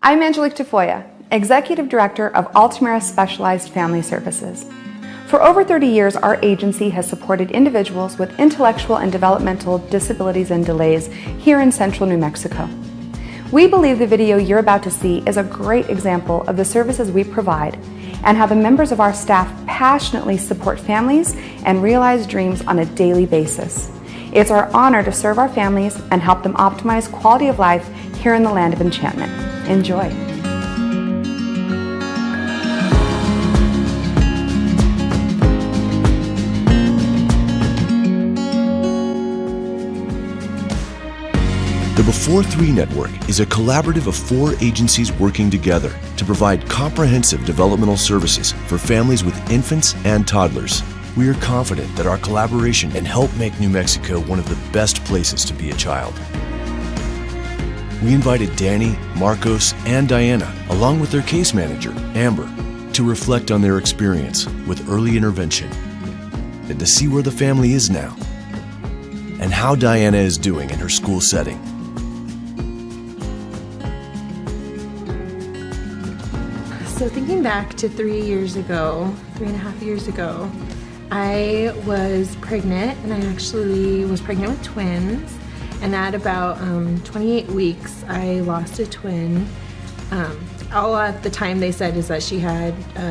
I'm Angelique Tafoya, Executive Director of AltaMira Specialized Family Services. For over 30 years, our agency has supported individuals with intellectual and developmental disabilities and delays here in central New Mexico. We believe the video you're about to see is a great example of the services we provide and how the members of our staff passionately support families and realize dreams on a daily basis. It's our honor to serve our families and help them optimize quality of life here in the land of enchantment. Enjoy. The Before 3 Network is a collaborative of 4 agencies working together to provide comprehensive developmental services for families with infants and toddlers. We are confident that our collaboration can help make New Mexico one of the best places to be a child. We invited Danny, Marcos, and Diana, along with their case manager, Amber, to reflect on their experience with early intervention and to see where the family is now and how Diana is doing in her school setting. So thinking back to 3.5 years ago, I was pregnant, and I actually was pregnant with twins. And at about 28 weeks, I lost a twin. All at the time they said is that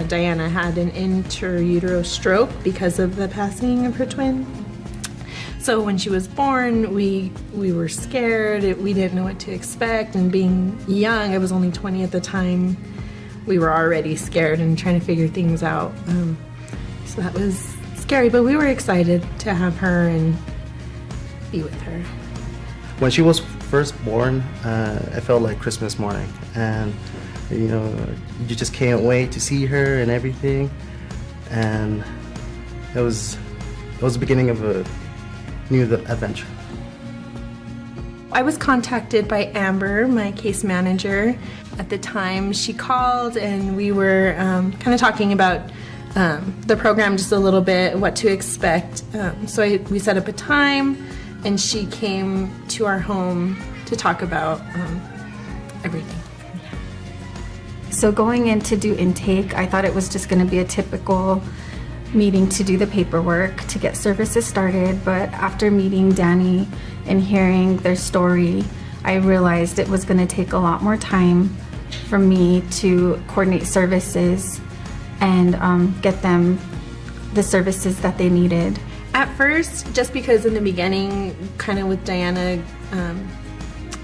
Diana had an intrauterine stroke because of the passing of her twin. So when she was born, we were scared. We didn't know what to expect. And being young, I was only 20 at the time, we were already scared and trying to figure things out. So that was scary, but we were excited to have her and be with her. When she was first born, it felt like Christmas morning, and you just can't wait to see her and everything. And it was the beginning of a new adventure. I was contacted by Amber, my case manager. At the time, she called, and we were kind of talking about the program just a little bit, what to expect. So we set up a time, and she came to our home to talk about everything. So going in to do intake, I thought it was just going to be a typical meeting to do the paperwork, to get services started, but after meeting Danny and hearing their story, I realized it was going to take a lot more time for me to coordinate services and get them the services that they needed. At first, just because in the beginning, kind of with Diana,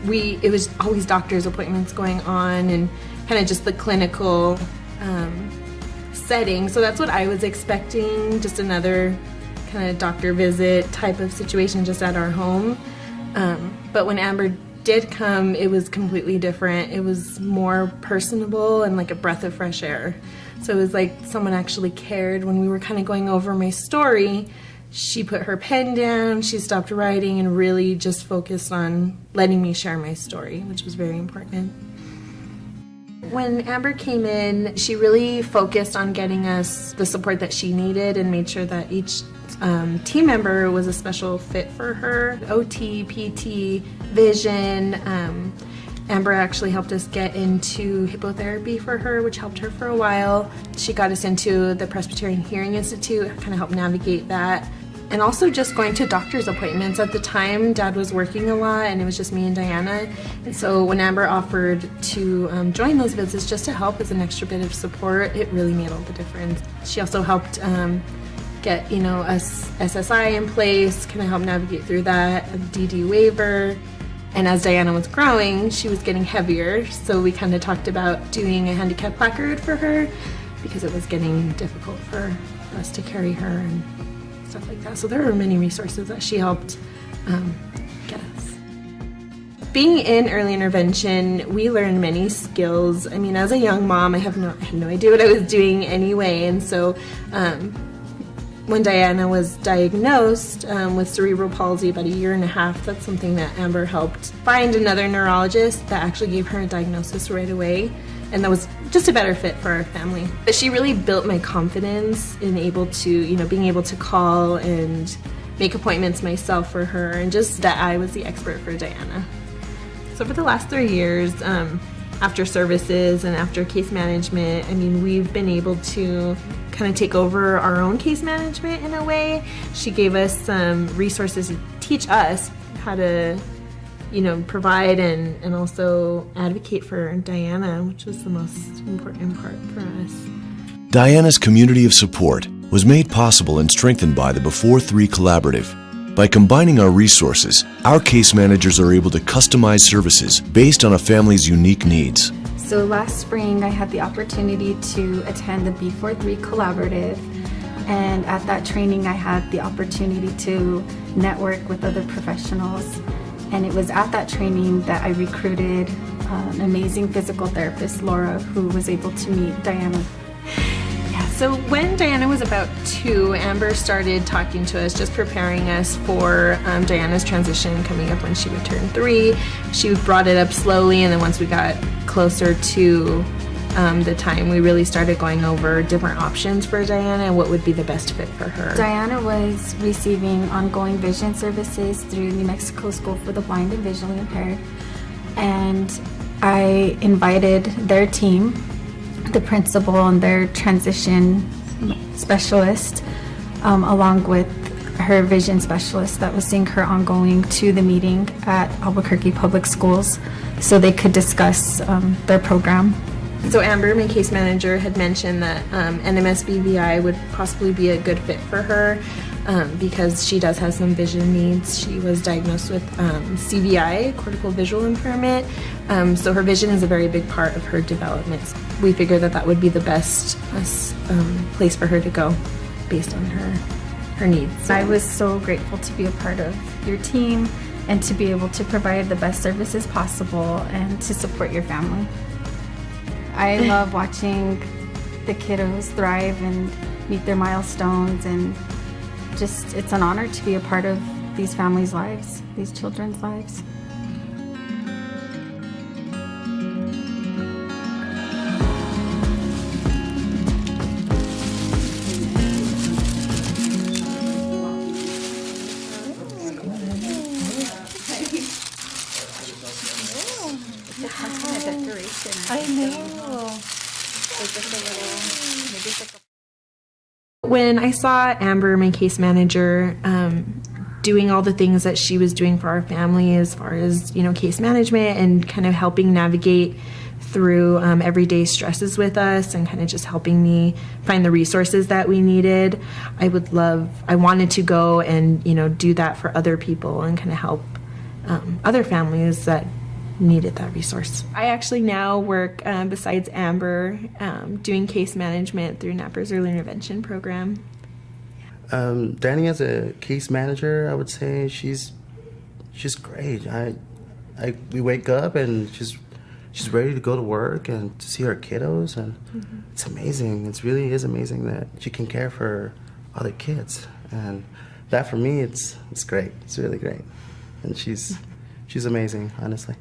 it was always doctor's appointments going on and kind of just the clinical setting. So that's what I was expecting, just another kind of doctor visit type of situation just at our home. But when Amber did come, it was completely different. It was more personable and like a breath of fresh air. So it was like someone actually cared. When we were kind of going over my story, she put her pen down, she stopped writing, and really just focused on letting me share my story, which was very important. When Amber came in, she really focused on getting us the support that she needed and made sure that each team member was a special fit for her. OT, PT, vision. Amber actually helped us get into hippotherapy for her, which helped her for a while. She got us into the Presbyterian Hearing Institute, kind of helped navigate that. And also just going to doctor's appointments. At the time, Dad was working a lot, and it was just me and Diana. And so when Amber offered to join those visits just to help as an extra bit of support, it really made all the difference. She also helped get a SSI in place, kind of help navigate through that, a DD waiver. And as Diana was growing, she was getting heavier, so we kind of talked about doing a handicap placard for her because it was getting difficult for us to carry her and stuff like that. So there were many resources that she helped get us. Being in early intervention, we learned many skills. I mean, as a young mom, I had no idea what I was doing anyway, and so when Diana was diagnosed with cerebral palsy about 1.5 years, that's something that Amber helped find another neurologist that actually gave her a diagnosis right away, and that was just a better fit for our family. But she really built my confidence in being able to call and make appointments myself for her, and just that I was the expert for Diana. So for the last 3 years, after services and after case management, I mean, we've been able to kind of take over our own case management in a way. She gave us some resources to teach us how to, provide and also advocate for Diana, which was the most important part for us. Diana's community of support was made possible and strengthened by the Before 3 Collaborative. By combining our resources, our case managers are able to customize services based on a family's unique needs. So last spring, I had the opportunity to attend the B43 Collaborative, and at that training, I had the opportunity to network with other professionals. And it was at that training that I recruited an amazing physical therapist, Laura, who was able to meet Diana. So when Diana was about 2, Amber started talking to us, just preparing us for Diana's transition coming up when she would turn 3. She brought it up slowly, and then once we got closer to the time, we really started going over different options for Diana and what would be the best fit for her. Diana was receiving ongoing vision services through New Mexico School for the Blind and Visually Impaired, and I invited their team, the principal and their transition specialist, along with her vision specialist that was seeing her ongoing, to the meeting at Albuquerque Public Schools so they could discuss their program. So Amber, my case manager, had mentioned that NMS-BVI would possibly be a good fit for her because she does have some vision needs. She was diagnosed with CVI, cortical visual impairment, so her vision is a very big part of her development. We figured that would be the best place for her to go based on her needs. I was so grateful to be a part of your team and to be able to provide the best services possible and to support your family. I love watching the kiddos thrive and meet their milestones, and just it's an honor to be a part of these families' lives, these children's lives. When I saw Amber, my case manager, doing all the things that she was doing for our family as far as, case management and kind of helping navigate through everyday stresses with us and kind of just helping me find the resources that we needed, I wanted to go and, do that for other people and kind of help other families that needed that resource. I actually now work, besides Amber, doing case management through NAPR's early intervention program. Danny, as a case manager, I would say she's great. We wake up and she's ready to go to work and to see her kiddos, and it's amazing. It really is amazing that she can care for other kids, and that for me, it's great. It's really great, and she's amazing, honestly.